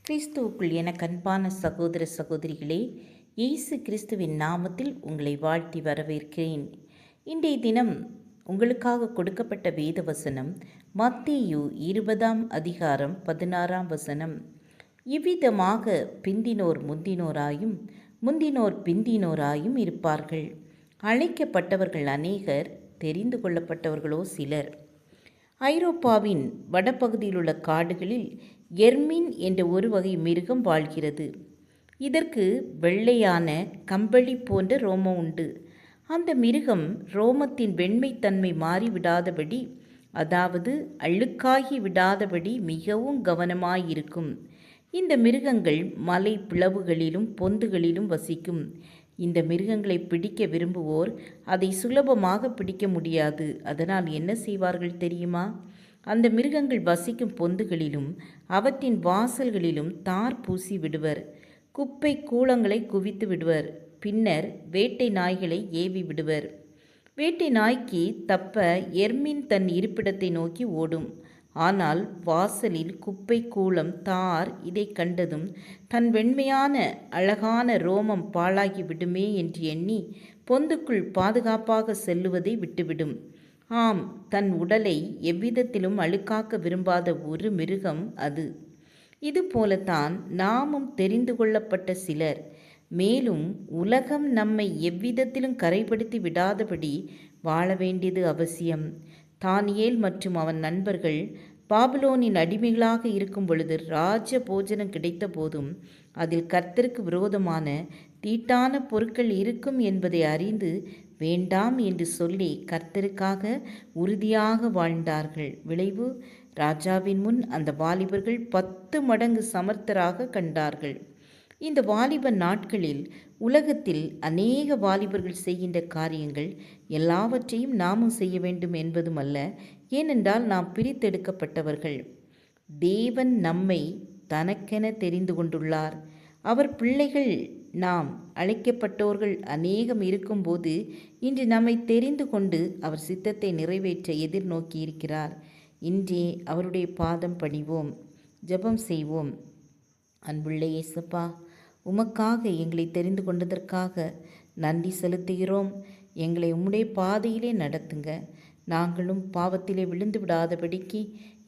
கிறிஸ்துவுக்குள் என கண்பான சகோதர சகோதரிகளே, இயேசு கிறிஸ்துவின் நாமத்தில் உங்களை வாழ்த்தி வரவேற்கிறேன். இன்றைய தினம் உங்களுக்காக கொடுக்கப்பட்ட வேத வசனம் மத்தேயு 20ஆம் அதிகாரம் 16ஆம் வசனம். இவ்விதமாக பிந்தினோர் முந்தினோராயும் முந்தினோர் பிந்தினோராயும் இருப்பார்கள். அழைக்கப்பட்டவர்கள் அநேகர், தெரிந்து கொள்ளப்பட்டவர்களோ சிலர். ஐரோப்பாவின் வடபகுதியிலுள்ள காடுகளில் எர்மின் என்ற ஒரு வகை மிருகம் வாழ்கிறது. இதற்கு வெள்ளையான கம்பளி போன்ற ரோமம் உண்டு. அந்த மிருகம் ரோமத்தின் வெண்மைத்தன்மை மாறிவிடாதபடி, அதாவது அழுக்காகி விடாதபடி மிகவும் கவனமாயிருக்கும். இந்த மிருகங்கள் மலை பிளவுகளிலும் பொந்துகளிலும் வசிக்கும். இந்த மிருகங்களை பிடிக்க விரும்புவோர் அதை சுலபமாக பிடிக்க முடியாது. அதனால் என்ன செய்வார்கள் தெரியுமா? அந்த மிருகங்கள் வசிக்கும் பொந்துகளிலும் அவற்றின் வாசல்களிலும் தார் பூசி விடுவர். குப்பை கூளங்களை குவித்து விடுவர். பின்னர் வேட்டை நாய்களை ஏவி விடுவர். வேட்டை நாய்க்கு தப்ப எர்மின் தன் இருப்பிடத்தை நோக்கி ஓடும். ஆனால் வாசலில் குப்பை கூளம் தார் இதை கண்டதும் தன் வெண்மையான அழகான ரோமம் பாழாகி விடுமே என்று எண்ணி பொந்துக்குள் பாதுகாப்பாக செல்லுவதை விட்டுவிடும். ஆம், தன் உடலை எவ்விதத்திலும் அழுக்காக்க விரும்பாத ஒரு மிருகம் அது. இது போலத்தான் நாமும் தெரிந்து கொள்ளப்பட்ட சிலர். மேலும் உலகம் நம்மை எவ்விதத்திலும் கரைப்படுத்தி விடாதபடி வாழ வேண்டியது அவசியம். தானியேல் மற்றும் அவன் நண்பர்கள் பாபிலோனின் அடிமைகளாக இருக்கும் பொழுது ராஜ போஜனம் கிடைத்த போதும் அதில் கர்த்தருக்கு விரோதமான தீட்டான பொருட்கள் இருக்கும் என்பதை அறிந்து வேண்டாம் என்று சொல்லி கர்த்தருக்காக உறுதியாக வாழ்ந்தார்கள். விளைவு, ராஜாவின் முன் அந்த வாலிபர்கள் 10 மடங்கு சமர்த்தராக கண்டார்கள். இந்த வாலிப நாட்களில் உலகத்தில் அநேக வாலிபர்கள் செய்கின்ற காரியங்கள் எல்லாவற்றையும் நாமும் செய்ய வேண்டும் என்பதும் அல்ல. ஏனென்றால் நாம் பிரித்தெடுக்கப்பட்டவர்கள். தேவன் நம்மை தனக்கென தெரிந்து கொண்டுள்ளார். அவர் பிள்ளைகள் நாம் அழைக்கப்பட்டோர்கள் அநேகம் இருக்கும்போது இன்று நம்மை தெரிந்து கொண்டு அவர் சித்தத்தை நிறைவேற்ற எதிர்நோக்கி இருக்கிறார். இன்றே அவருடைய பாதம் பணிவோம், ஜெபம் செய்வோம். அன்புள்ள இயேசப்பா, உமக்காக எங்களை தெரிந்து கொண்டதற்காக நன்றி செலுத்துகிறோம். எங்களை உம்முடைய பாதையிலே நடத்துங்க. நாங்களும் பாவத்திலே விழுந்து விடாதபடிக்கு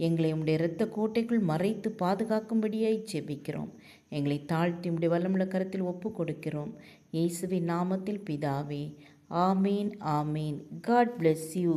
எங்களை உம்முடைய இரத்த கோட்டைக்குள் மறைத்து பாதுகாக்கும்படியாய் ஜெபிக்கிறோம். எங்களை தாழ்த்தி உம்முடைய வல்லமுள்ள கரத்தில் ஒப்பு கொடுக்கிறோம். இயேசுவின் நாமத்தில் பிதாவே, ஆமேன், ஆமேன். God bless you.